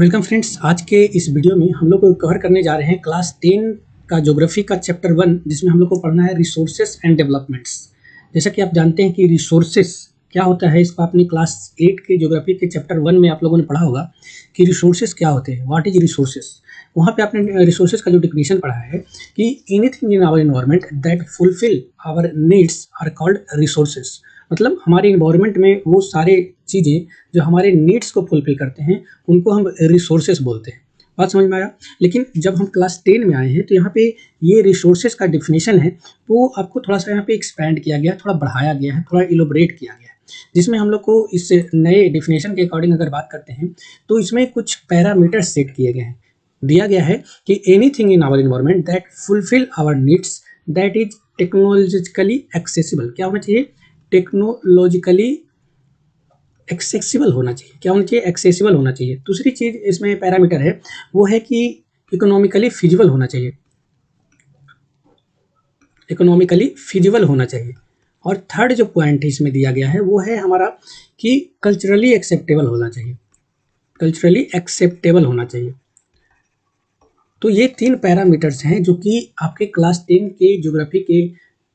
Welcome friends. आज के इस वीडियो में हम लोग को कवर करने जा रहे हैं क्लास 10 का ज्योग्राफी का चैप्टर 1, जिसमें हम लोग को पढ़ना है रिसोर्सेस एंड डेवलपमेंट्स। जैसा कि आप जानते हैं कि रिसोर्सेस क्या होता है, इसको आपने क्लास 8 के ज्योग्राफी के चैप्टर 1 में आप लोगों ने पढ़ा होगा कि रिसोर्सेस क्या होते हैं, व्हाट इज रिसोर्सेस। वहाँ पे आपने रिसोर्सेस का जो डिफिनेशन पढ़ा है कि anything in our environment that fulfil our needs are called resources. मतलब हमारे इन्वायरमेंट में वो सारे चीज़ें जो हमारे नीड्स को फुलफिल करते हैं उनको हम रिसोर्सेस बोलते हैं। बात समझ में आया। लेकिन जब हम क्लास 10 में आए हैं तो यहाँ पे ये रिसोर्सेस का डिफिनेशन है वो आपको थोड़ा सा यहाँ पे एक्सपैंड किया गया, थोड़ा बढ़ाया गया है, थोड़ा इलोबरेट किया गया है, जिसमें हम लोग को इस नए डिफिनेशन के अकॉर्डिंग अगर बात करते हैं तो इसमें कुछ पैरामीटर्स सेट किए गए हैं। दिया गया है कि anything in our environment that fulfil our needs that is technologically accessible. क्या होना चाहिए? टेक्नोलॉजिकली एक्सेसिबल होना चाहिए। क्या होना चाहिए? एक्सेसिबल होना चाहिए। दूसरी चीज़ इसमें पैरामीटर है वो है कि इकोनॉमिकली फिजिबल होना चाहिए, इकोनॉमिकली फिजिबल होना चाहिए। और थर्ड जो पॉइंट इसमें दिया गया है वो है हमारा कि कल्चरली एक्सेप्टेबल होना चाहिए, कल्चरली एक्सेप्टेबल होना चाहिए। तो ये 3 पैरामीटर्स हैं जो कि आपके क्लास 10 के ज्योग्राफी के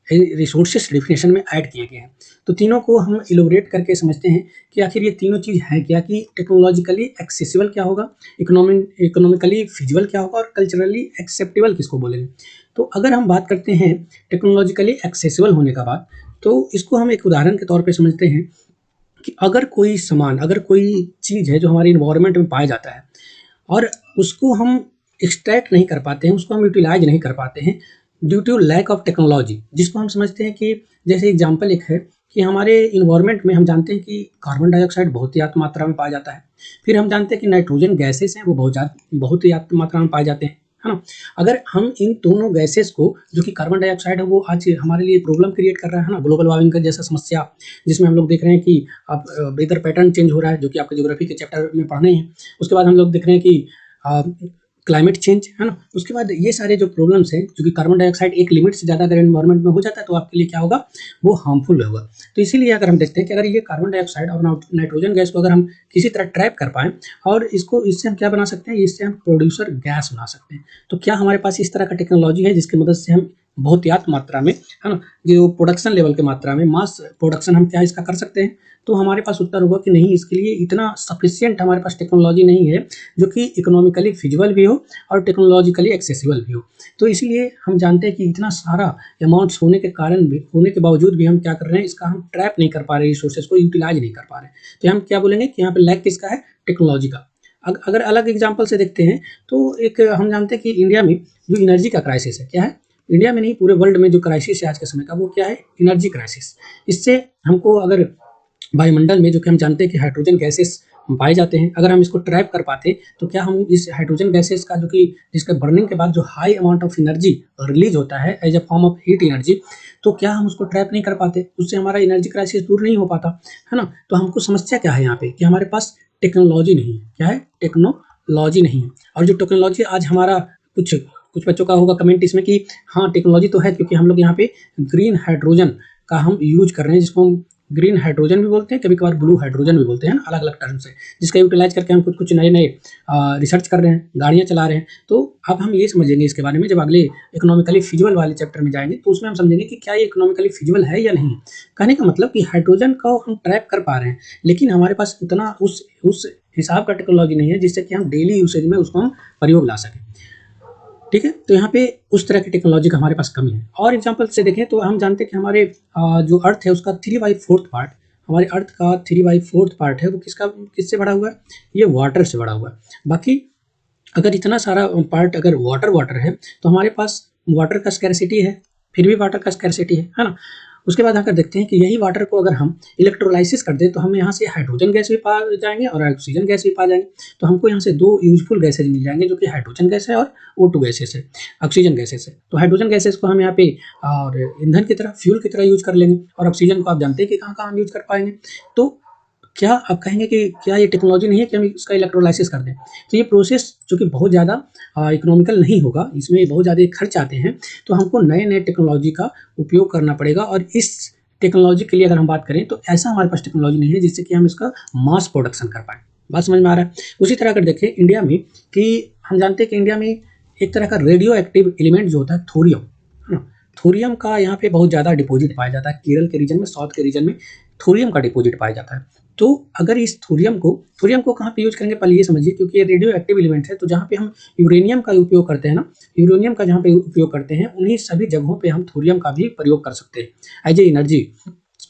रिसोर्सेस डेफिनेशन में ऐड किए गए हैं। तो तीनों को हम इलोबरेट करके समझते हैं कि आखिर ये तीनों चीज़ है क्या, कि टेक्नोलॉजिकली एक्सेसिबल क्या होगा, इकोनॉमिकली फिजिबल क्या होगा और कल्चरली एक्सेप्टेबल किसको बोलेंगे। तो अगर हम बात करते हैं टेक्नोलॉजिकली एक्सेसिबल होने का बात, तो इसको हम एक उदाहरण के तौर पे समझते हैं कि अगर कोई सामान, अगर कोई चीज़ है जो हमारे इन्वायरमेंट में पाया जाता है और उसको हम एक्सट्रैक्ट नहीं कर पाते हैं, उसको हम यूटिलाइज नहीं कर पाते हैं due to lack of technology, जिसको हम समझते हैं कि जैसे एग्जांपल एक है कि हमारे इन्वायरमेंट में हम जानते हैं कि कार्बन डाइऑक्साइड बहुत ही ज़्यादा मात्रा में पाया जाता है। फिर हम जानते हैं कि नाइट्रोजन गैसेस हैं वो बहुत ही ज़्यादा मात्रा में पाए जाते हैं, है ना। अगर हम इन दोनों गैसेस को, जो कि कार्बन डाइऑक्साइड है वो आज हमारे लिए प्रॉब्लम क्रिएट कर रहा है ना, ग्लोबल वार्मिंग का जैसा समस्या, जिसमें हम लोग देख रहे हैं कि अब वेदर पैटर्न चेंज हो रहा है, जो कि आपके ज्योग्राफी के चैप्टर में पढ़ने हैं। उसके बाद हम लोग देख रहे हैं कि क्लाइमेट चेंज, है ना। उसके बाद ये सारे जो प्रॉब्लम्स हैं, जो कि कार्बन डाइऑक्साइड एक लिमिट से ज़्यादा अगर एनवायरनमेंट में हो जाता है तो आपके लिए क्या होगा, वो हार्मफुल होगा। तो इसीलिए अगर हम देखते हैं कि अगर ये कार्बन डाइऑक्साइड और नाइट्रोजन गैस को अगर हम किसी तरह ट्रैप कर पाएँ और इसको, इससे हम क्या बना सकते हैं, इससे हम प्रोड्यूसर गैस बना सकते हैं। तो क्या हमारे पास इस तरह का टेक्नोलॉजी है जिसकी मदद से हम बहुत ज़्यादा मात्रा में, है ना, जो प्रोडक्शन लेवल के मात्रा में मास प्रोडक्शन हम क्या इसका कर सकते हैं? तो हमारे पास उत्तर होगा कि नहीं, इसके लिए इतना सफिशिएंट हमारे पास टेक्नोलॉजी नहीं है जो कि इकोनॉमिकली फिजिबल भी हो और टेक्नोलॉजिकली एक्सेसिबल भी हो। तो इसीलिए हम जानते हैं कि इतना सारा अमाउंट्स होने के कारण भी, होने के बावजूद भी हम क्या कर रहे हैं, इसका हम ट्रैप नहीं कर पा रहे, रिसोर्सेज को यूटिलाइज नहीं कर पा रहे। तो हम क्या बोलेंगे कि यहाँ पे लैक किसका है? टेक्नोलॉजी का। अगर अलग एग्जाम्पल से देखते हैं तो एक हम जानते हैं कि इंडिया में जो एनर्जी का क्राइसिस है, क्या है? इंडिया में नहीं, पूरे वर्ल्ड में जो क्राइसिस है आज के समय का, वो क्या है? Energy crisis. इससे हमको अगर वायुमंडल में, जो कि हम जानते हैं कि हाइड्रोजन गैसेस पाए जाते हैं, अगर हम इसको ट्रैप कर पाते तो क्या हम इस हाइड्रोजन गैसेस का, जो कि जिसके बर्निंग के बाद जो high amount of energy release होता है as a form of heat energy, तो क्या हम उसको ट्रैप नहीं कर पाते? उससे हमारा एनर्जी क्राइसिस दूर नहीं हो पाता, है ना। तो हमको समस्या क्या है यहाँ पे, कि हमारे पास टेक्नोलॉजी नहीं है। क्या है? टेक्नोलॉजी नहीं है। और जो टेक्नोलॉजी आज हमारा, कुछ कुछ बच्चों का होगा कमेंट इसमें कि हाँ टेक्नोलॉजी तो है, क्योंकि हम लोग यहाँ पे ग्रीन हाइड्रोजन का हम यूज कर रहे हैं, जिसको हम ग्रीन हाइड्रोजन भी बोलते हैं, कभी कभार ब्लू हाइड्रोजन भी बोलते हैं ना, अलग अलग टर्म से, जिसका यूटिलाइज करके हम कुछ कुछ नए नए रिसर्च कर रहे हैं, गाड़ियाँ चला रहे हैं। तो अब हम ये समझेंगे इसके बारे में, जब अगले इकोनॉमिकली फिजिबल वाले चैप्टर में जाएंगे तो उसमें हम समझेंगे कि क्या ये इकोनॉमिकली फिजिबल है या नहीं। कहने का मतलब कि हाइड्रोजन को हम ट्रैप कर पा रहे हैं, लेकिन हमारे पास उतना उस हिसाब का टेक्नोलॉजी नहीं है जिससे कि हम डेली यूसेज में उसको हम प्रयोग ला सकें। ठीक है। तो यहाँ पे उस तरह की टेक्नोलॉजी का हमारे पास कमी है। और एग्जांपल से देखें तो हम जानते हैं कि हमारे जो अर्थ है उसका 3/4 पार्ट, हमारे अर्थ का 3/4 पार्ट है वो किससे बड़ा हुआ है? ये वाटर से बड़ा हुआ है। बाकी अगर इतना सारा पार्ट अगर वाटर है तो हमारे पास वाटर का स्कैरसिटी है, फिर भी वाटर का स्कैरसिटी है ना। उसके बाद आकर देखते हैं कि यही वाटर को अगर हम इलेक्ट्रोलाइसिस कर दें तो हम यहाँ से हाइड्रोजन गैस भी पा जाएंगे और ऑक्सीजन गैस भी पा जाएंगे। तो हमको यहाँ से 2 यूजफुल गैसेज मिल जाएंगे, जो कि हाइड्रोजन गैस है और O2 गैसेस है, ऑक्सीजन गैसेस है। तो हाइड्रोजन गैसेस को हम यहाँ पे और ईंधन की तरह, फ्यूल की तरह यूज कर लेंगे, और ऑक्सीजन को आप जानते हैं कि कहाँ कहाँ हम यूज कर पाएंगे। तो क्या आप कहेंगे कि क्या ये टेक्नोलॉजी नहीं है कि हम इसका इलेक्ट्रोलाइसिस कर दें? तो ये प्रोसेस जो कि बहुत ज़्यादा इकोनॉमिकल नहीं होगा, इसमें बहुत ज़्यादा खर्च आते हैं, तो हमको नए नए टेक्नोलॉजी का उपयोग करना पड़ेगा। और इस टेक्नोलॉजी के लिए अगर हम बात करें तो ऐसा हमारे पास टेक्नोलॉजी नहीं है जिससे कि हम इसका मास प्रोडक्शन कर पाएँ। बात समझ में आ रहा है? उसी तरह अगर देखें इंडिया में, कि हम जानते हैं कि इंडिया में एक तरह का रेडियो एक्टिव एलिमेंट जो होता है थोरियम, है ना? थोरियम का यहाँ पे बहुत ज़्यादा डिपॉजिट पाया जाता है। केरल के रीजन में, साउथ के रीजन में थोरियम का डिपॉजिट पाया जाता है। तो अगर इस थोरियम को कहाँ पे यूज़ करेंगे, पहले ये समझिए, क्योंकि ये रेडियो एक्टिव एलिमेंट है, तो जहाँ पे हम यूरेनियम का उपयोग करते हैं ना, यूरेनियम का जहाँ पे उपयोग करते हैं, उन्हीं सभी जगहों पे हम थोरियम का भी प्रयोग कर सकते हैं as a energy,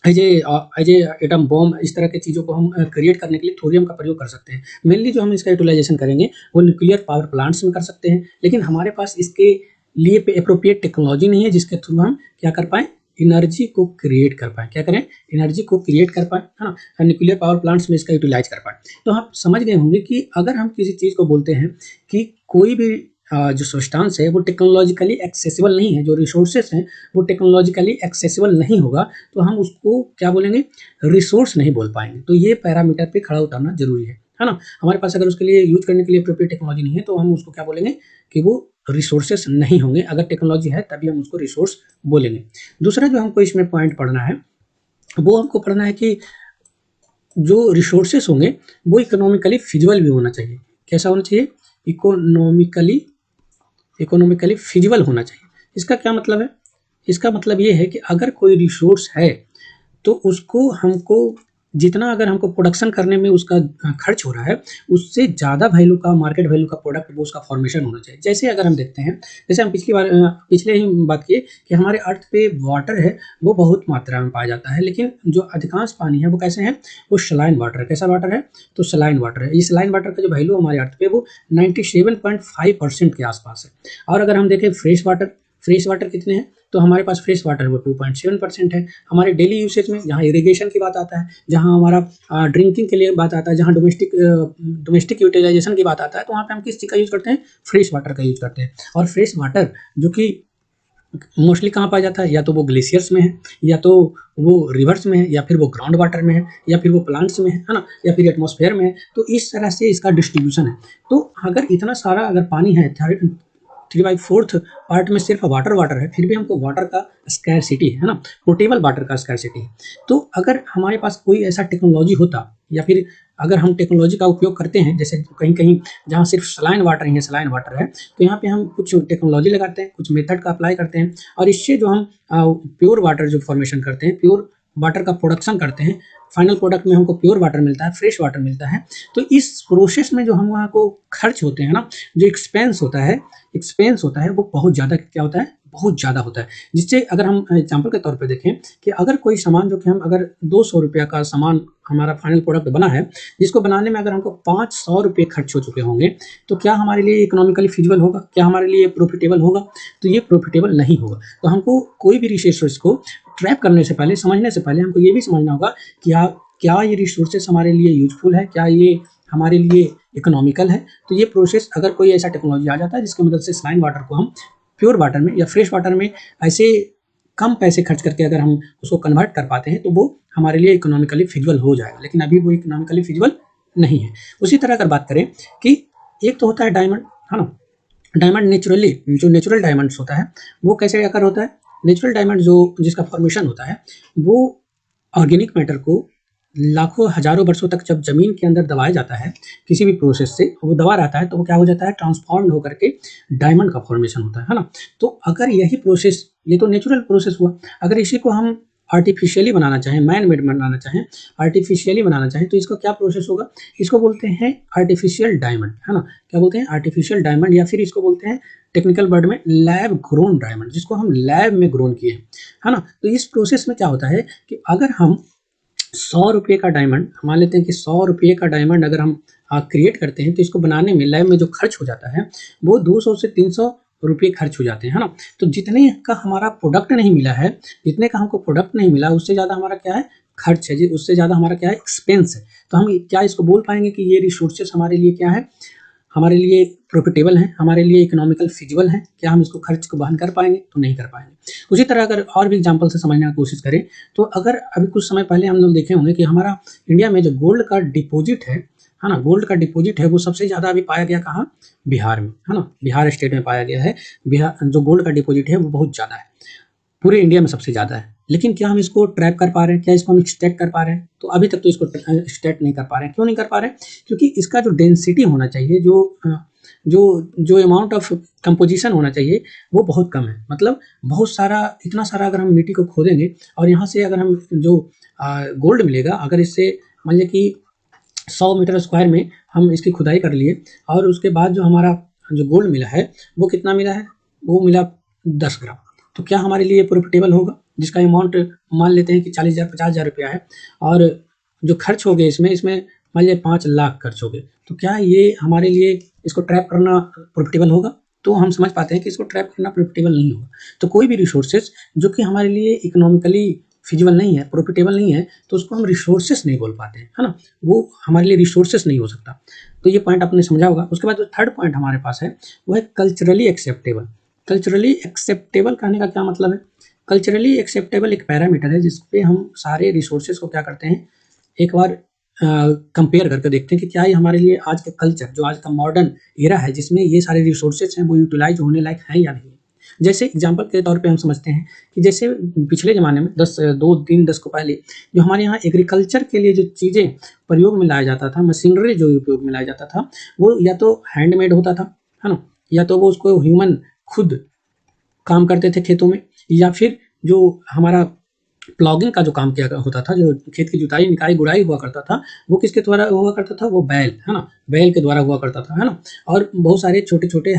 as a atom bomb. इस तरह की चीज़ों को हम क्रिएट करने के लिए थोरियम का प्रयोग कर सकते हैं। मेनली जो हम इसका यूटिलाइजेशन करेंगे वो न्यूक्लियर पावर प्लांट्स में कर सकते हैं, लेकिन हमारे पास इसके लिए एप्रोप्रिएट टेक्नोलॉजी नहीं है जिसके थ्रू हम क्या कर पाएँ, एनर्जी को क्रिएट कर पाएँ। क्या करें, एनर्जी को क्रिएट कर पाएँ, है ना? न्यूक्लियर पावर प्लांट्स में इसका यूटिलाइज कर पाएँ। तो आप समझ गए होंगे कि अगर हम किसी चीज़ को बोलते हैं कि कोई भी जो सब्सटेंस है वो टेक्नोलॉजिकली एक्सेसिबल नहीं है, जो रिसोर्सेस हैं वो टेक्नोलॉजिकली एक्सेसिबल नहीं होगा, तो हम उसको क्या बोलेंगे, रिसोर्स नहीं बोल पाएंगे। तो ये पैरामीटर पे खड़ा उतरना जरूरी है ना? हमारे पास अगर उसके लिए यूज करने के लिए अप्रोप्रिएट टेक्नोलॉजी नहीं है, तो हम उसको क्या बोलेंगे कि वो रिसोर्सेस नहीं होंगे। अगर टेक्नोलॉजी है तभी हम उसको रिसोर्स बोलेंगे। दूसरा जो हमको इसमें पॉइंट पढ़ना है, वो हमको पढ़ना है कि जो रिसोर्सेस होंगे वो इकोनॉमिकली फिजिबल भी होना चाहिए। कैसा होना चाहिए, इकोनॉमिकली इकोनॉमिकली फिजिबल होना चाहिए। इसका क्या मतलब है, इसका मतलब ये है कि अगर कोई रिसोर्स है तो उसको हमको जितना अगर हमको प्रोडक्शन करने में उसका खर्च हो रहा है, उससे ज़्यादा वैल्यू का, मार्केट वैल्यू का प्रोडक्ट वो उसका फॉर्मेशन होना चाहिए। जैसे अगर हम देखते हैं, जैसे हम पिछले ही बात किए कि हमारे अर्थ पे वाटर है वो बहुत मात्रा में पाया जाता है, लेकिन जो अधिकांश पानी है वो कैसे है, वो सलाइन वाटर है। कैसा वाटर है, तो सलाइन वाटर है। ये सलाइन वाटर का जो वैल्यू हमारे अर्थ पे वो 97.5% के आसपास है। और अगर हम देखें फ्रेश वाटर कितने हैं, तो हमारे पास फ्रेश वाटर वो 2.7% है। हमारे डेली यूसेज में जहाँ इरिगेशन की बात आता है, जहाँ हमारा ड्रिंकिंग के लिए बात आता है, जहाँ डोमेस्टिक यूटिलाइजेशन की बात आता है, तो वहाँ पे हम किस चीज़ का यूज़ करते हैं, फ्रेश वाटर का यूज़ करते हैं। और फ्रेश वाटर जो कि मोस्टली कहाँ पाया जाता है, या तो वो ग्लेशियर्स में है, या तो वो रिवर्स में है, या फिर वो ग्राउंड वाटर में है, या फिर वो प्लांट्स में है ना, या फिर एटमॉस्फेयर में है। तो इस तरह से इसका डिस्ट्रीब्यूशन है। तो अगर इतना सारा अगर पानी है, 3/4 पार्ट में सिर्फ वाटर है, फिर भी हमको वाटर का स्कैरसिटी है ना, पोर्टेबल वाटर का स्कैरसिटी है। तो अगर हमारे पास कोई ऐसा टेक्नोलॉजी होता, या फिर अगर हम टेक्नोलॉजी का उपयोग करते हैं, जैसे कहीं-कहीं जहाँ सिर्फ सलाइन वाटर है, तो यहाँ पे हम कुछ टेक्नोलॉजी लगाते हैं, कुछ मेथड का अप्लाई करते हैं, और इससे जो हम प्योर वाटर जो फॉर्मेशन करते हैं, प्योर वाटर का प्रोडक्शन करते हैं, फाइनल प्रोडक्ट में हमको प्योर वाटर मिलता है, फ्रेश वाटर मिलता है। तो इस प्रोसेस में जो हम वहाँ को खर्च होते हैं ना, जो एक्सपेंस होता है वो बहुत ज़्यादा क्या होता है, बहुत ज़्यादा होता है। जिससे अगर हम एग्जांपल के तौर पे देखें कि अगर कोई सामान जो कि हम अगर ₹200 का सामान हमारा फाइनल प्रोडक्ट बना है, जिसको बनाने में अगर हमको ₹500 खर्च हो चुके होंगे, तो क्या हमारे लिए इकोनॉमिकली फिजिबल होगा? क्या हमारे लिए प्रॉफिटेबल होगा? तो ये प्रॉफिटेबल नहीं होगा। तो हमको कोई भी रिसोर्स को ट्रैप करने से पहले, समझने से पहले हमको ये भी समझना होगा कि क्या ये रिसोर्सेस हमारे लिए यूज़फुल है? क्या ये हमारे लिए इकोनॉमिकल है? तो ये प्रोसेस, अगर कोई ऐसा टेक्नोलॉजी आ जाता है जिसकी मदद से सलाइन वाटर को हम प्योर वाटर में या फ्रेश वाटर में ऐसे कम पैसे खर्च करके अगर हम उसको कन्वर्ट कर पाते हैं, तो वो हमारे लिए इकोनॉमिकली फिजिबल हो जाएगा। लेकिन अभी वो इकोनॉमिकली फिजिबल नहीं है। उसी तरह अगर बात करें कि एक तो होता है डायमंड, है ना? डायमंड नेचुरली, जो नेचुरल डायमंड्स होता है, वो कैसे आकर होता है? नेचुरल डायमंड जो जिसका फॉर्मेशन होता है, वो ऑर्गेनिक मैटर को लाखों हजारों वर्षों तक जब जमीन के अंदर दबाया जाता है, किसी भी प्रोसेस से वो दबा रहता है, तो वो क्या हो जाता है, ट्रांसफॉर्म्ड होकर के डायमंड का फॉर्मेशन होता है ना? तो अगर यही प्रोसेस, ये तो नेचुरल प्रोसेस हुआ, अगर इसी को हम आर्टिफिशियली बनाना चाहें, मैन मेड बनाना चाहें, आर्टिफिशियली बनाना चाहें, तो इसका क्या प्रोसेस होगा? इसको बोलते हैं आर्टिफिशियल डायमंड, है ना? क्या बोलते हैं? आर्टिफिशियल डायमंड, या फिर इसको बोलते हैं टेक्निकल वर्ड में लैब ग्रोन डायमंड, जिसको हम लैब में ग्रोन किए हैं, है ना? तो इस प्रोसेस में क्या होता है कि अगर हम ₹100 का डायमंड, मान लेते हैं कि ₹100 का डायमंड अगर हम क्रिएट करते हैं, तो इसको बनाने में लैब में जो खर्च हो जाता है, वो 200 से ₹300 खर्च हो जाते हैं, है ना? तो जितने का हमारा प्रोडक्ट नहीं मिला है, जितने का हमको प्रोडक्ट नहीं मिला, उससे ज़्यादा हमारा क्या है, खर्च है जी, उससे ज़्यादा हमारा क्या है, एक्सपेंस है। तो हम क्या इसको बोल पाएँगे कि ये रिसोर्सेस हमारे लिए क्या है, हमारे लिए प्रॉफिटेबल हैं, हमारे लिए इकोनॉमिकल फिजिबल हैं? क्या हम इसको खर्च को वहन कर पाएँगे? तो नहीं कर पाएँगे। उसी तरह अगर और भी एग्ज़ाम्पल से समझने की कोशिश करें, तो अगर अभी कुछ समय पहले हम लोग देखे होंगे कि हमारा इंडिया में जो गोल्ड का डिपॉज़िट है ना? गोल्ड का डिपॉज़िट है, वो सबसे ज़्यादा अभी पाया गया कहाँ? बिहार में, है ना? बिहार स्टेट में पाया गया है। जो गोल्ड का डिपॉज़िट है वो बहुत ज़्यादा है, पूरे इंडिया में सबसे ज़्यादा है। लेकिन क्या हम इसको ट्रैप कर पा रहे हैं? क्या इसको हम एक्सट्रैक्ट कर पा रहे हैं? तो अभी तक तो इसको एक्सट्रैक्ट नहीं कर पा रहे हैं। क्यों नहीं कर पा रहे हैं? क्योंकि इसका जो डेंसिटी होना चाहिए, जो अमाउंट ऑफ कंपोजिशन होना चाहिए, वो बहुत कम है। मतलब बहुत सारा, इतना सारा अगर हम मिट्टी को खोदेंगे और यहाँ से अगर हम जो गोल्ड मिलेगा, अगर इससे मान लीजिए कि 100 मीटर स्क्वायर में हम इसकी खुदाई कर लिए और उसके बाद जो हमारा जो गोल्ड मिला है वो कितना मिला है? वो मिला 10 ग्राम। तो क्या हमारे लिए प्रॉफिटेबल होगा? जिसका अमाउंट मान लेते हैं कि 40,000 50,000 रुपया है और जो खर्च हो गए इसमें मान लीजिए 5 लाख खर्च हो गए। तो क्या ये हमारे लिए इसको ट्रैप करना प्रॉफिटेबल होगा? तो हम समझ पाते हैं कि इसको ट्रैप करना प्रॉफिटेबल नहीं होगा। तो कोई भी रिसोर्सेज जो कि हमारे लिए इकोनॉमिकली फिजिबल नहीं है, प्रॉफिटेबल नहीं है, तो उसको हम रिसोर्सेज नहीं बोल पाते हैं, है ना? वो हमारे लिए रिसोर्सेज नहीं हो सकता। तो ये पॉइंट आपने समझा होगा। उसके बाद जो थर्ड पॉइंट हमारे पास है वो है कल्चरली एक्सेप्टेबल। कल्चरली एक्सेप्टेबल कहने का क्या मतलब है? कल्चरली एक्सेप्टेबल एक पैरामीटर है जिस पे हम सारे रिसोर्सेज को क्या करते हैं, एक बार कंपेयर करके देखते हैं कि क्या ये हमारे लिए आज का कल्चर, जो आज का मॉडर्न एरा है जिसमें ये सारे रिसोर्सेज हैं, वो यूटिलाइज होने लायक हैं या नहीं। जैसे एग्जांपल के तौर पे हम समझते हैं कि जैसे पिछले ज़माने में 10 को पहले जो हमारे यहाँ एग्रीकल्चर के लिए जो चीज़ें प्रयोग में लाया जाता था, मशीनरी जो उपयोग में लाया जाता था, वो या तो हैंडमेड होता था, है ना? या तो वो उसको ह्यूमन खुद काम करते थे खेतों में, या फिर जो हमारा प्लॉगिंग का जो काम किया होता था, जो खेत की जुताई, निकाई, गुड़ाई हुआ करता था, वो किसके द्वारा हुआ करता था? वो बैल, है ना? बैल के द्वारा हुआ करता था, है ना? और बहुत सारे छोटे-छोटे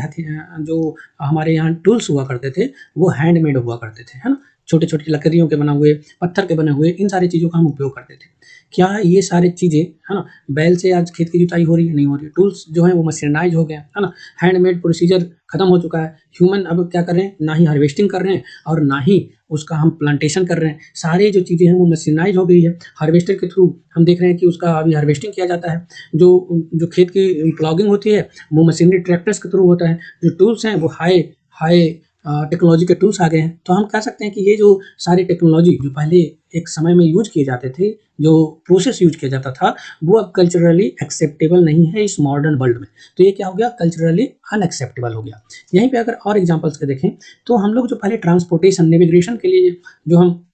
जो हमारे यहाँ टूल्स हुआ करते थे, वो हैंडमेड हुआ करते थे, है ना? छोटे-छोटे लकड़ियों के बने हुए, पत्थर के बने हुए, इन सारी चीज़ों का हम उपयोग करते थे। क्या ये सारी चीज़ें, है ना, बैल से आज खेत की जुताई हो रही है? नहीं हो रही है। टूल्स जो हैं वो मशीनराइज़ हो गए हैं, है ना? हैंडमेड प्रोसीजर खत्म हो चुका है। ह्यूमन अब क्या कर रहे हैं? ना ही हार्वेस्टिंग कर रहे हैं और ना ही उसका हम प्लांटेशन कर रहे हैं। सारी जो चीज़ें हैं वो मशीनराइज़ हो गई है। हार्वेस्टर के थ्रू हम देख रहे हैं कि उसका अभी हार्वेस्टिंग किया जाता है। जो खेत की प्लॉगिंग होती है वो मशीनरी ट्रैक्टर्स के थ्रू होता है। जो टूल्स हैं वो हाई हाई टेक्नोलॉजी के टूल्स आ गए हैं। तो हम कह सकते हैं कि ये जो सारी टेक्नोलॉजी जो पहले एक समय में यूज़ किए जाते थे, जो प्रोसेस यूज़ किया जाता था, वो अब कल्चरली एक्सेप्टेबल नहीं है इस मॉडर्न वर्ल्ड में। तो ये क्या हो गया? कल्चरली अनएक्सेप्टेबल हो गया। यहीं पे अगर और एग्जांपल्स के देखें तो हम लोग जो पहले ट्रांसपोर्टेशन, नेविगेशन के लिए जो हम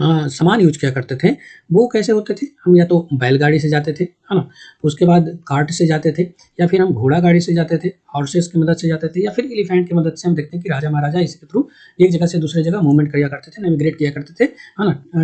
सामान यूज़ किया करते थे, वो कैसे होते थे? हम या तो बैलगाड़ी से जाते थे, है ना? उसके बाद कार्ट से जाते थे, या फिर हम घोड़ा गाड़ी से जाते थे, हॉर्सेस की मदद से जाते थे, या फिर एलिफेंट की मदद से हम देखते हैं कि राजा महाराजा इसके थ्रू एक जगह से दूसरे जगह मूवमेंट किया करते थे, नेविगेट किया करते थे, है ना?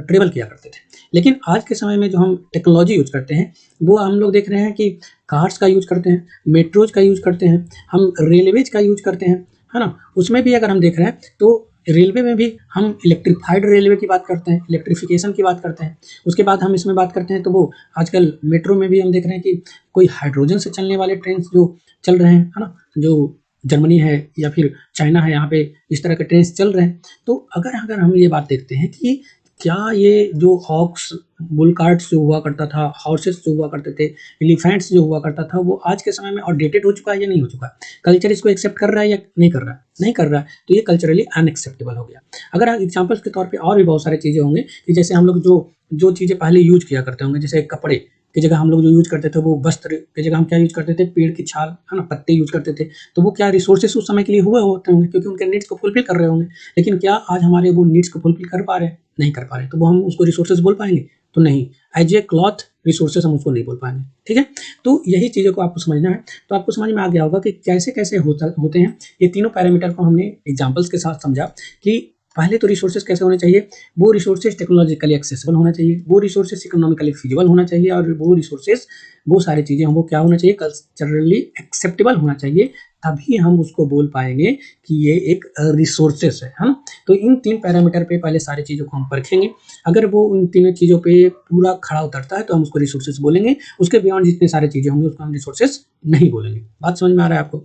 ट्रैवल किया करते थे। लेकिन आज के समय में जो हम टेक्नोलॉजी यूज़ करते हैं, वो हम लोग देख रहे हैं कि कार्स का यूज़ करते हैं, मेट्रोज़ का यूज़ करते हैं, हम रेलवेज़ का यूज़ करते हैं, है ना? उसमें भी अगर हम देख रहे हैं तो रेलवे में भी हम इलेक्ट्रिफाइड रेलवे की बात करते हैं, इलेक्ट्रिफिकेशन की बात करते हैं। उसके बाद हम इसमें बात करते हैं तो वो आजकल मेट्रो में भी हम देख रहे हैं कि कोई हाइड्रोजन से चलने वाले ट्रेन्स जो चल रहे हैं, है ना? जो जर्मनी है या फिर चाइना है, यहाँ पे इस तरह के ट्रेन्स चल रहे हैं। तो अगर अगर हम ये बात देखते हैं कि क्या ये जो हॉक्स, बुल कार्ट्स जो हुआ करता था, हॉर्सेस जो हुआ करते थे, एलिफेंट्स जो हुआ करता था, वो आज के समय में आउटडेटेड हो चुका है या नहीं हो चुका है? कल्चर इसको एक्सेप्ट कर रहा है या नहीं कर रहा है? नहीं कर रहा है। तो ये कल्चरली अनएक्सेप्टेबल हो गया। अगर आप एग्जांपल्स के तौर पे और भी बहुत सारी चीज़ें होंगी कि जैसे हम लोग जो जो चीज़ें पहले यूज़ किया करते होंगे, जैसे कपड़े की जगह हम लोग जो यूज़ करते थे, वो वस्त्र की जगह हम क्या यूज़ करते थे? पेड़ की छाल, है ना? पत्ते यूज़ करते थे। तो वो क्या रिसोर्सेस उस समय के लिए हुए होते होंगे क्योंकि उनके नीड्स को फुलफिल कर रहे होंगे। लेकिन क्या आज हमारे वो नीड्स को फुलफिल कर पा रहे हैं? नहीं कर पा रहे हैं। तो वो हम उसको रिसोर्सेस बोल पाएँगे? तो नहीं। एज़ ए क्लॉथ रिसोर्सेस हम उसको नहीं बोल पाएँगे। ठीक है? तो यही चीज़ों को आपको समझना है। तो आपको समझ में आ गया होगा कि कैसे-कैसे होते हैं। ये तीनों पैरामीटर को हमने एग्जांपल्स के साथ समझा कि पहले तो रिसोर्सेज कैसे होने चाहिए? वो रिसोर्सेज टेक्नोलॉजिकली एक्सेसिबल होना चाहिए, वो रिसोर्सेज इकोनॉमिकली फिजिबल होना चाहिए और वो रिसोर्सेज, वो सारी चीज़ें वो क्या होना चाहिए? कल्चरली एक्सेप्टेबल होना चाहिए। तभी हम उसको बोल पाएँगे कि ये एक रिसोर्सेज है ना? तो इन 3 पैरामीटर पे पहले सारी चीज़ों को हम परखेंगे। अगर वो उन तीनों चीज़ों पे पूरा खरा उतरता है तो हम उसको रिसोर्सेज बोलेंगे। उसके बियॉन्ड जितनी सारी चीज़ें होंगी उसको हम रिसोर्सेज नहीं बोलेंगे। बात समझ में आ रहा है आपको?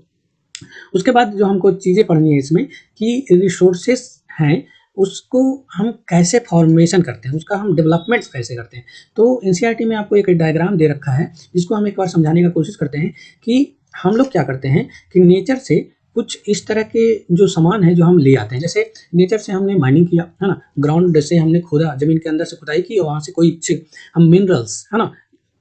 उसके बाद जो हमको चीज़ें पढ़नी है इसमें कि रिसोर्सेस हैं, उसको हम कैसे फॉर्मेशन करते हैं, उसका हम डेवलपमेंट्स कैसे करते हैं। तो एनसीईआरटी में आपको एक डायग्राम दे रखा है, जिसको हम एक बार समझाने का कोशिश करते हैं कि हम लोग क्या करते हैं कि नेचर से कुछ इस तरह के जो सामान है जो हम ले आते हैं। जैसे नेचर से हमने माइनिंग किया, है ना? ग्राउंड से हमने खोदा, ज़मीन के अंदर से खुदाई की और वहाँ से कोई हम मिनरल्स, है ना?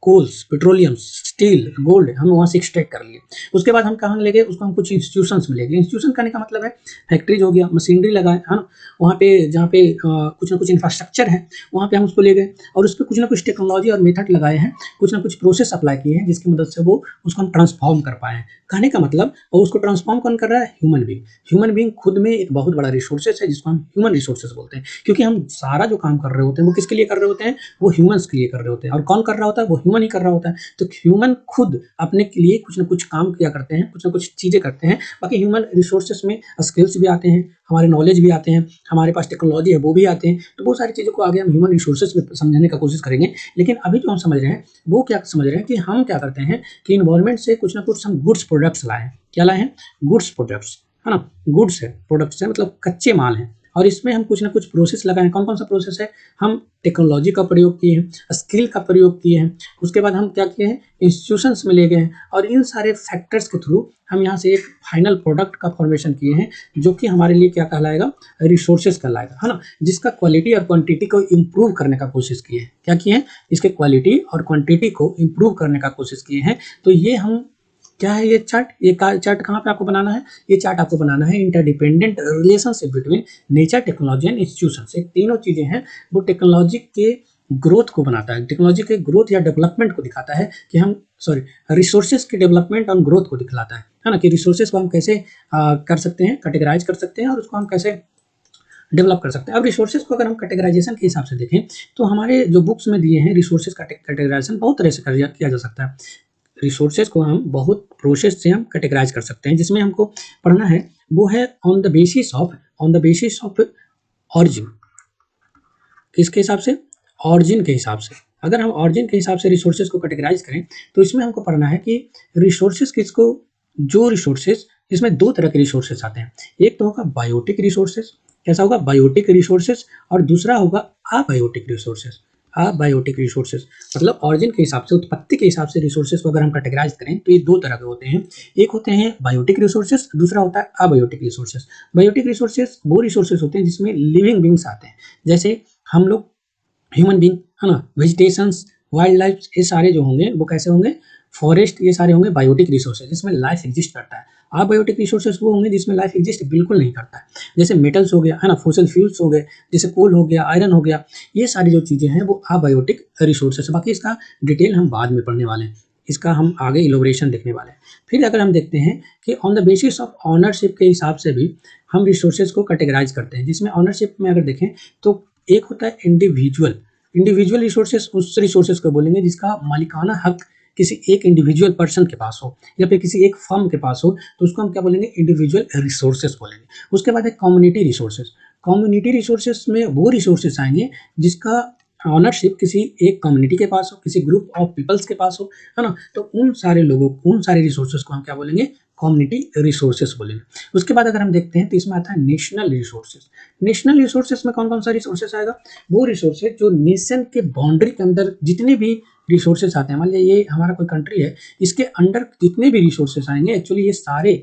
कोल्स, पेट्रोलियम, स्टील, गोल्ड हम वहाँ से एक्सट्रैक्ट कर लिए। उसके बाद हम कहाँ ले गए, उसको हम कुछ इंस्टीट्यूशंस में ले गए। इंस्टीट्यूशन करने का मतलब है फैक्ट्रीज हो गया, मशीनरी लगाए, है ना, वहाँ पे जहाँ पे कुछ ना कुछ इंफ्रास्ट्रक्चर है, वहाँ पे हम उसको ले गए और उस पर कुछ ना कुछ टेक्नोलॉजी और मेथड लगाए हैं, कुछ ना कुछ प्रोसेस अप्लाई किए हैं, जिसकी मदद से वो उसको हम ट्रांसफॉर्म कर पाए हैं। कहने का मतलब, और उसको ट्रांसफॉर्म कौन कर रहा है, ह्यूमन बींग। ह्यूमन बींग खुद में एक बहुत बड़ा रिसोर्सेस है, जिसको हम ह्यूमन रिसोर्सेस बोलते हैं, क्योंकि हम सारा जो काम कर रहे होते हैं वो किसके लिए कर रहे होते हैं, वो ह्यूमंस के लिए कर रहे होते हैं। और कौन कर रहा होता है, वो ह्यूमन ही कर रहा होता है। तो ह्यूमन खुद अपने के लिए कुछ ना कुछ काम किया करते हैं, कुछ ना कुछ चीज़ें करते हैं। बाकी ह्यूमन रिसोर्सेस में स्किल्स भी आते हैं, हमारे नॉलेज भी आते हैं, हमारे पास टेक्नोलॉजी है वो भी आते हैं। तो बहुत सारी चीज़ों को आगे हम ह्यूमन रिसोर्सेस में समझने का कोशिश करेंगे। लेकिन अभी जो हम समझ रहे हैं वो क्या समझ रहे हैं कि हम क्या करते हैं कि इन्वायरमेंट से कुछ ना कुछ हम गुड्स प्रोडक्ट्स लाए हैं। क्या लाए हैं, गुड्स प्रोडक्ट्स, है ना, गुड्स है, प्रोडक्ट्स है, मतलब कच्चे माल हैं। और इसमें हम कुछ ना कुछ प्रोसेस लगाए हैं। कौन कौन सा प्रोसेस है, हम टेक्नोलॉजी का प्रयोग किए हैं, स्किल का प्रयोग किए हैं। उसके बाद हम क्या किए हैं, इंस्टीट्यूशंस में ले गए हैं और इन सारे फैक्टर्स के थ्रू हम यहाँ से एक फाइनल प्रोडक्ट का फॉर्मेशन किए हैं, जो कि हमारे लिए क्या कहलाएगा, रिसोर्सेज कहलाएगा, है ना, जिसका क्वालिटी और क्वांटिटी को इम्प्रूव करने का कोशिश किए हैं। क्या किए हैं, इसके क्वालिटी और क्वांटिटी को इम्प्रूव करने का कोशिश किए हैं। तो ये हम क्या है, ये चार्ट, ये चार्ट कहाँ पे आपको बनाना है, ये चार्ट आपको बनाना है interdependent relationship between nature, technology and institutions. ये तीनों चीज़ें हैं, वो टेक्नोलॉजी के ग्रोथ को बनाता है, टेक्नोलॉजी के ग्रोथ या डेवलपमेंट को दिखाता है कि हम, सॉरी, रिसोर्सेज के डेवलपमेंट और ग्रोथ को दिखलाता है ना, कि रिसोर्सेज को हम कैसे कर सकते हैं, कैटेगराइज कर सकते हैं और उसको हम कैसे डेवलप कर सकते हैं। अब रिसोर्सेज को अगर हम कैटेगराइजेशन के हिसाब से देखें तो हमारे जो बुक्स में दिए हैं, रिसोर्सेज का कैटेगराइजेशन बहुत तरह से किया जा सकता है। रिसोर्सेज को हम बहुत प्रोसेस से हम कैटेगराइज कर सकते हैं। जिसमें हमको पढ़ना है वो है on the basis of origin. किसके हिसाब से, ऑरिजिन के हिसाब से। अगर हम ऑरिजिन के हिसाब से रिसोर्सेज को कैटेगराइज करें तो इसमें हमको पढ़ना है कि रिसोर्सेज किसको, जो रिसोर्सेज, इसमें दो तरह के रिसोर्सेज आते हैं। एक तो होगा बायोटिक रिसोर्सेज, कैसा होगा, बायोटिक रिसोर्सेज, और दूसरा होगा अबायोटिक रिसोर्सेज। अबायोटिक रिसोर्सेज मतलब ऑरिजिन के हिसाब से, उत्पत्ति के हिसाब से रिसोर्सेज को अगर हम कैटेगराइज करें तो ये दो तरह के होते हैं। एक होते हैं बायोटिक रिसोर्सेज, दूसरा होता है अबायोटिक रिसोर्सेज। बायोटिक रिसोर्सेज वो रिसोर्सेज होते हैं जिसमें लिविंग बींग्स आते हैं, जैसे हम लोग, ह्यूमन बींग, है ना, वेजिटेशंस, वाइल्ड लाइफ, ये सारे जो होंगे वो कैसे होंगे, फॉरेस्ट, ये सारे होंगे बायोटिक रिसोर्सेज जिसमें लाइफ एग्जिस्ट करता है। अबायोटिक रिसोर्सेज वो होंगे जिसमें लाइफ एग्जिस्ट बिल्कुल नहीं करता है, जैसे मेटल्स हो गया, है ना, फोसिल फ्यूल्स हो गए, जैसे कोल हो गया, आयरन हो गया, ये सारी जो चीज़ें हैं वो अबायोटिक रिसोर्सेज। बाकी इसका डिटेल हम बाद में पढ़ने वाले हैं, इसका हम आगे इलोबरेशन देखने वाले हैं। फिर अगर हम देखते हैं कि on the basis of ownership के हिसाब से भी हम रिसोर्सेज को कैटेगराइज करते हैं, जिसमें ऑनरशिप में अगर देखें तो एक होता है इंडिविजुअल रिसोर्सेज, उस रिसोर्सेज को बोलेंगे जिसका मालिकाना हक किसी एक इंडिविजुअल पर्सन के पास हो या फिर किसी एक फर्म के पास हो, तो उसको हम क्या बोलेंगे, इंडिविजुअल रिसोर्सेज बोलेंगे। उसके बाद है कम्युनिटी रिसोर्सेज। कम्युनिटी रिसोर्सेज में वो रिसोर्सेज आएंगे जिसका ऑनरशिप किसी एक कम्युनिटी के पास हो, किसी ग्रुप ऑफ पीपल्स के पास हो, है ना, तो उन सारे लोगों, उन सारे रिसोर्सेज को हम क्या बोलेंगे, कम्युनिटी रिसोर्सेज बोलेंगे। उसके बाद अगर हम देखते हैं तो इसमें आता है नेशनल रिसोर्सेज। नेशनल रिसोर्सेज में कौन कौन सा रिसोर्सेज आएगा, वो रिसोर्सेज जो नेशन के बाउंड्री के अंदर जितने भी रिसोर्सेज आते हैं, मान लीजिए ये हमारा कोई कंट्री है, इसके अंडर जितने भी रिसोर्सेज आएंगे एक्चुअली ये सारे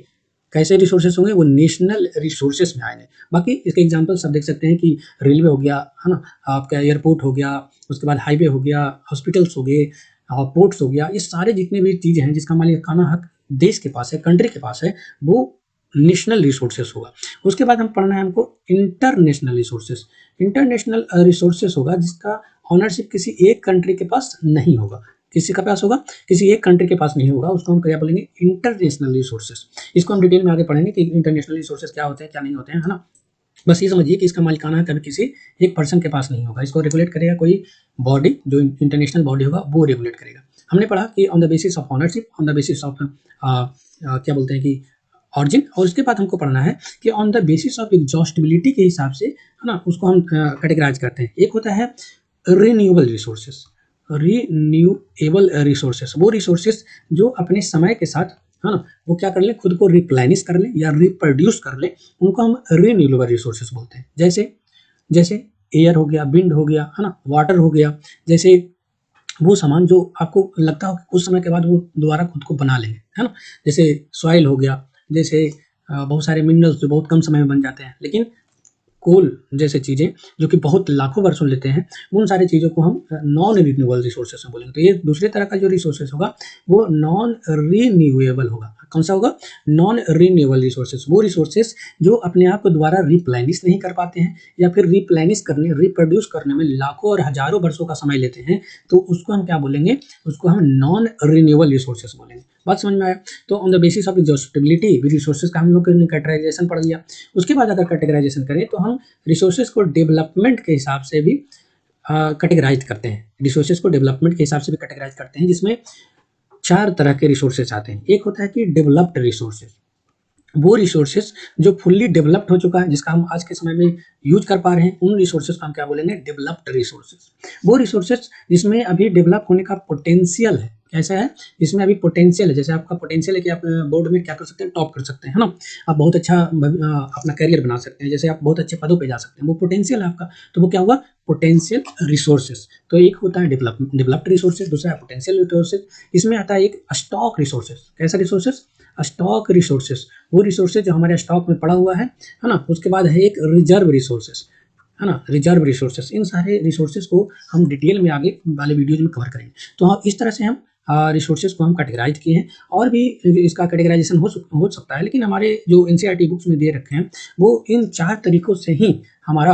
कैसे रिसोर्सेज होंगे, वो नेशनल रिसोर्सेज में आएंगे। बाकी इसके एग्जांपल्स आप देख सकते हैं कि रेलवे हो गया, है ना, आपका एयरपोर्ट हो गया, उसके बाद हाईवे हो गया, हॉस्पिटल्स हो गए, पोर्ट्स हो गया, ये सारे जितने भी चीज़ें हैं जिसका मालिकाना हक देश के पास है, कंट्री के पास है, वो नेशनल रिसोर्सेज होगा। उसके बाद हम पढ़ना है हमको इंटरनेशनल रिसोर्सेज। इंटरनेशनल रिसोर्सेज होगा जिसका ऑनरशिप किसी एक कंट्री के पास नहीं होगा, किसी का पास होगा, किसी एक कंट्री के पास नहीं होगा, उसको हम क्या बोलेंगे, इंटरनेशनल रिसोर्सेज। इसको हम डिटेल में आगे पढ़ेंगे कि इंटरनेशनल रिसोर्सेज क्या होते हैं, क्या नहीं होते हैं, है ना। बस ये समझिए कि इसका मालिकाना कभी किसी एक पर्सन के पास नहीं होगा, इसको रेगुलेट करेगा कोई बॉडी, जो इंटरनेशनल बॉडी होगा वो रेगुलेट करेगा। हमने पढ़ा कि on the basis of ownership, on the basis of क्या बोलते हैं कि ऑरिजिन, और उसके बाद हमको पढ़ना है कि on the basis of exhaustibility के हिसाब से, है ना, उसको हम कैटेगराइज करते हैं। एक होता है रिन्यूएबल रिसोर्सेज, रिन्यूएबल रिसोर्सेज वो रिसोर्सेज जो अपने समय के साथ, है ना, वो क्या कर ले, खुद को रिप्लेनिश कर ले या रिप्रोड्यूस कर ले, उनको हम रिन्यूएबल रिसोर्सेज बोलते हैं। जैसे जैसे एयर हो गया, विंड हो गया, है ना, वाटर हो गया, जैसे वो सामान जो आपको लगता हो कि कुछ समय के बाद वो दोबारा खुद को बना लेंगे, है ना, जैसे सॉइल हो गया, जैसे बहुत सारे मिनरल्स जो बहुत कम समय में बन जाते हैं, लेकिन कोल जैसे चीज़ें जो कि बहुत लाखों वर्षों लेते हैं, उन सारी चीज़ों को हम नॉन रिन्यूएबल रिसोर्सेज में बोलेंगे। तो ये दूसरे तरह का जो रिसोर्सेज होगा वो नॉन रिन्यूएबल होगा। कौन सा होगा? Non renewable resources. वो रिसोर्सेज जो अपने आप को दोबारा रिप्लेनिश नहीं कर पाते हैं या फिर रिप्लेनिश करने, रिप्रोड्यूस करने में लाखों और हजारों वर्षों का समय लेते हैं, तो उसको हम क्या बोलेंगे? उसको हम नॉन रिन्यूएबल रिसोर्सेज बोलेंगे। बात समझ में आया? तो on the basis of exhaustibility resources का हम लोग ने कैटेगराइजेशन पढ़ लिया। उसके बाद अगर कैटेगराइजेशन करें तो हम रिसोर्सेज को डेवलपमेंट के हिसाब से भी कैटेगराइज करते हैं। रिसोर्सेज को डेवलपमेंट के हिसाब से भी कैटेगराइज करते हैं, जिसमें 4 तरह के रिसोर्सेज आते हैं। एक होता है कि डेवलप्ड रिसोर्सेज, वो रिसोर्सेज जो फुल्ली डेवलप्ड हो चुका है, जिसका हम आज के समय में यूज कर पा रहे हैं, उन रिसोर्सेज को हम क्या बोलेंगे? Developed resources. वो रिसोर्सेज जिसमें अभी डेवलप होने का पोटेंशियल है। कैसा है? जिसमें अभी पोटेंशियल है। जैसे आपका पोटेंशियल है कि आप बोर्ड में क्या कर सकते हैं? टॉप कर सकते हैं, है ना? आप बहुत अच्छा अपना करियर बना सकते हैं, जैसे आप बहुत अच्छे पदों पे जा सकते हैं, वो पोटेंशियल है आपका। तो वो क्या हुआ? Potential resources. तो एक होता है डेवलप्ड रिसोर्सेज, दूसरा है पोटेंशियल रिसोर्सेज। इसमें आता है एक स्टॉक रिसोर्सेज। कैसा रिसोर्सेज? Stock resources. वो रिसोर्सेज जो हमारे स्टॉक में पड़ा हुआ है ना? उसके बाद है एक रिजर्व रिसोर्सेज, है ना? Reserve resources. इन सारे रिसोर्सेज को हम डिटेल में आगे वाले वीडियोज में कवर करेंगे। तो हाँ, इस तरह से हम रिसोर्सेज को हम कैटेगराइज किए हैं। और भी इसका कैटेगराइजेशन हो सकता है, लेकिन हमारे जो एनसीईआरटी बुक्स में दे रखे हैं वो इन 4 तरीकों से ही हमारा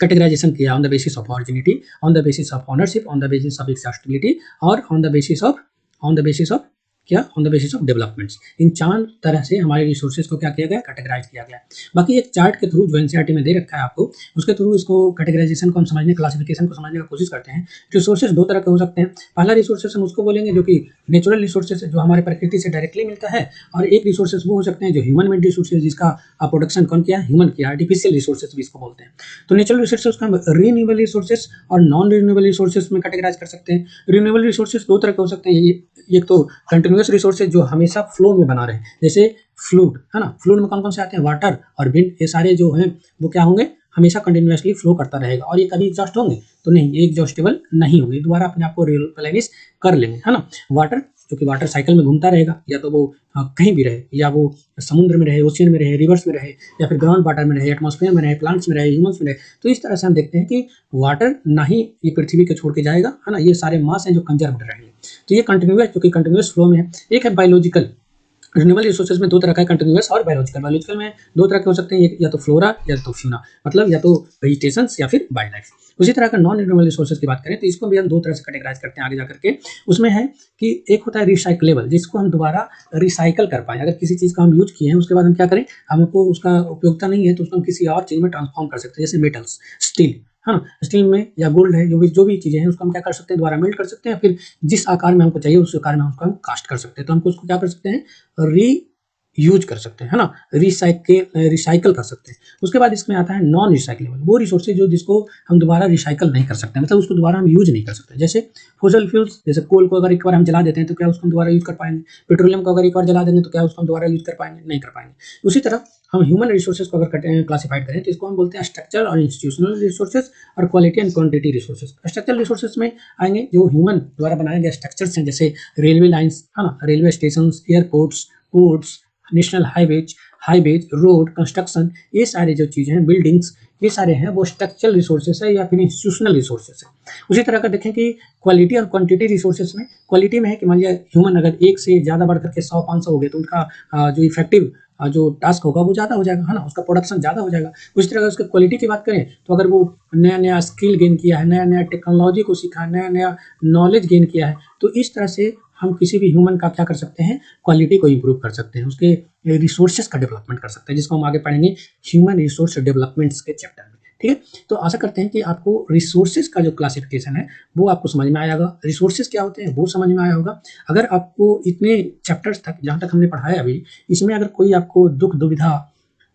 कैटेगराइजेशन किया। On the basis of originity, on the basis of ownership, on the basis of exhaustibility और ऑन द बेसिस ऑफ क्या? On the basis of developments. इन 4 तरह से हमारे रिसोर्सेज को क्या किया गया? कैटेगराइज किया गया। बाकी एक चार्ट के थ्रू जो एनसीईआरटी में दे रखा है आपको, उसके थ्रू इसको कैटेगराइजेशन को हम समझने, क्लासिफिकेशन को समझने की कोशिश करते हैं। रिसोर्सेज 2 तरह के हो सकते हैं। पहला रिसोर्सेज हम उसको बोलेंगे जो कि नेचुरल रिसोर्सेज है, जो हमारे प्रकृति से डायरेक्टली मिलता है। और एक रिसोर्सेज वो हो सकते हैं जो ह्यूमन मेड रिसोर्सेज, जिसका प्रोडक्शन कौन किया? ह्यूमन किया। आर्टिफिशियल रिसोर्सेज भी इसको बोलते हैं। तो नेचुरल रिसोर्सेज को हम रिन्यूएबल रिसोर्सेज और नॉन रिन्यूएबल रिसोर्सेज में कैटेगराइज कर सकते हैं। रिन्यूएबल रिसोर्सेज 2 तरह के हो सकते हैं। एक तो कंटिन्यूअस रिसोर्सेज जो हमेशा फ्लो में बना रहे, जैसे फ्लूइड, है ना? फ्लूइड में कौन कौन से आते हैं? वाटर और विंड। ये सारे जो हैं वो क्या होंगे? हमेशा कंटिन्यूअसली फ्लो करता रहेगा। और ये कभी एग्जॉस्ट होंगे? तो नहीं, ये एग्जॉस्टेबल नहीं होंगे, दोबारा अपने आप को रिप्लेनिश कर लेंगे, है ना? वाटर, क्योंकि वाटर साइकिल में घूमता रहेगा, या तो वो कहीं भी रहे, या वो समुद्र में रहे, ओशियन में रहे, रिवर्स में रहे, या फिर ग्राउंड वाटर में रहे, एटमॉस्फेयर में रहे, प्लांट्स में रहे, ह्यूमंस में रहे। तो इस तरह से हम देखते हैं कि वाटर ना ही ये पृथ्वी को छोड़ के जाएगा, है ना? ये सारे मास हैं जो कंजर्व्ड रहेंगे। तो ये कंटिन्यूअस, क्योंकि कंटिन्यूअस फ्लो में है। एक है बायोलॉजिकल। रिन्यूएबल रिसोर्सेज में 2 तरह का है, कंटिन्यूअस और बायोलॉजिकल। बायोलॉजिकल में 2 तरह के हो सकते हैं, या तो फ्लोरा या तो फ्यूना, मतलब या तो वेजिटेशंस या फिर वाइल्ड लाइफ। उसी तरह का नॉन रिन्यूएबल रिसोर्सेज की बात करें तो इसको भी हम 2 तरह से कैटेगराइज करते हैं आगे जाकर के। उसमें है कि एक होता है रिसाइक्लेबल, जिसको हम दोबारा रिसाइकल कर पाएँ। अगर किसी चीज़ का हम यूज़ किए हैं, उसके बाद हम क्या करें? हमको उसका उपयोगिता नहीं है, तो उसको हम किसी और चीज़ में ट्रांसफॉर्म कर सकते हैं, जैसे मेटल्स, स्टील, है ना? स्टील में या गोल्ड है, जो भी चीज़ें हैं उसको हम क्या कर सकते हैं? दोबारा मेल्ट कर सकते हैं, फिर जिस आकार में हमको चाहिए उस आकार में उसको हम कास्ट कर सकते हैं। तो हमको उसको क्या कर सकते हैं? यूज कर सकते हैं, है ना? रिसाइकल कर सकते हैं। उसके बाद इसमें आता है नॉन रिसाइक्लेबल, वो रिसोर्सेज जो जिसको हम दोबारा रिसाइकल नहीं कर सकते, मतलब उसको दोबारा हम यूज नहीं कर सकते। जैसे फॉसिल फ्यूल्स, जैसे कोल को अगर एक बार हम जला देते हैं तो क्या उसको हम दोबारा यूज कर पाएंगे? पेट्रोलियम को अगर एक बार जला देंगे तो क्या उसको हम दोबारा यूज कर पाएंगे? नहीं कर पाएंगे। उसी तरह हम ह्यूमन रिसोर्सेज को अगर क्लासिफाइड करें तो इसको हम बोलते हैं स्ट्रक्चरल और इंस्टीट्यूशनल रिसोर्सेज और quality and quantity resources. Structural resources में आएंगे जो ह्यूमन द्वारा बनाए गए स्ट्रक्चर्स हैं, जैसे रेलवे लाइन्स, है ना? Railway station, airports, ports, national highways, road construction, ये सारे जो चीज़ें हैं, बिल्डिंग्स, ये सारे हैं वो स्ट्रक्चरल रिसोर्सेज है या फिर इंस्टीट्यूशनल रिसोर्सेज है। उसी तरह का देखें कि क्वालिटी और क्वांटिटी रिसोर्सेज में, क्वालिटी में है कि मान लिया ह्यूमन अगर एक से ज़्यादा बढ़ करके 100-500 हो गए तो उनका जो इफेक्टिव जो टास्क होगा वो ज़्यादा हो जाएगा, है ना? उसका प्रोडक्शन ज़्यादा हो जाएगा। उसी तरह उसकी क्वालिटी की बात करें तो अगर वो नया-नया स्किल गेन किया है, नया-नया टेक्नोलॉजी को सीखा है, नया-नया नॉलेज गेन किया है, तो इस तरह से हम किसी भी ह्यूमन का क्या कर सकते हैं? क्वालिटी को इम्प्रूव कर सकते हैं, उसके रिसोर्सेज का डेवलपमेंट कर सकते हैं, जिसको हम आगे पढ़ेंगे ह्यूमन रिसोर्स डेवलपमेंट्स के चैप्टर में। ठीक है? तो आशा करते हैं कि आपको रिसोर्सेज का जो क्लासिफिकेशन है वो आपको समझ में आया होगा, रिसोर्सेज क्या होते हैं वो समझ में आया होगा। अगर आपको इतने चैप्टर्स तक, जहाँ तक हमने पढ़ाया अभी, इसमें अगर कोई आपको दुख दुविधा,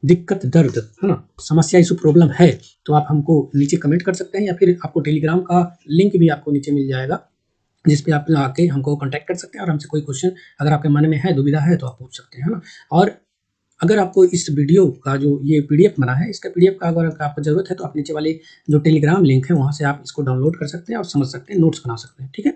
दिक्कत, दर्द, है ना, समस्या, इशू, प्रॉब्लम है तो आप हमको नीचे कमेंट कर सकते हैं, या फिर आपको टेलीग्राम का लिंक भी आपको नीचे मिल जाएगा, जिस पे आप आके हमको कांटेक्ट कर सकते हैं और हमसे कोई क्वेश्चन अगर आपके मन में है, दुविधा है, तो आप पूछ सकते हैं, है ना? और अगर आपको इस वीडियो का जो ये पीडीएफ बना है, इसका पीडीएफ का अगर आपको ज़रूरत है तो आप नीचे वाले जो टेलीग्राम लिंक है वहाँ से आप इसको डाउनलोड कर सकते हैं और समझ सकते हैं, नोट्स बना सकते हैं। ठीक है?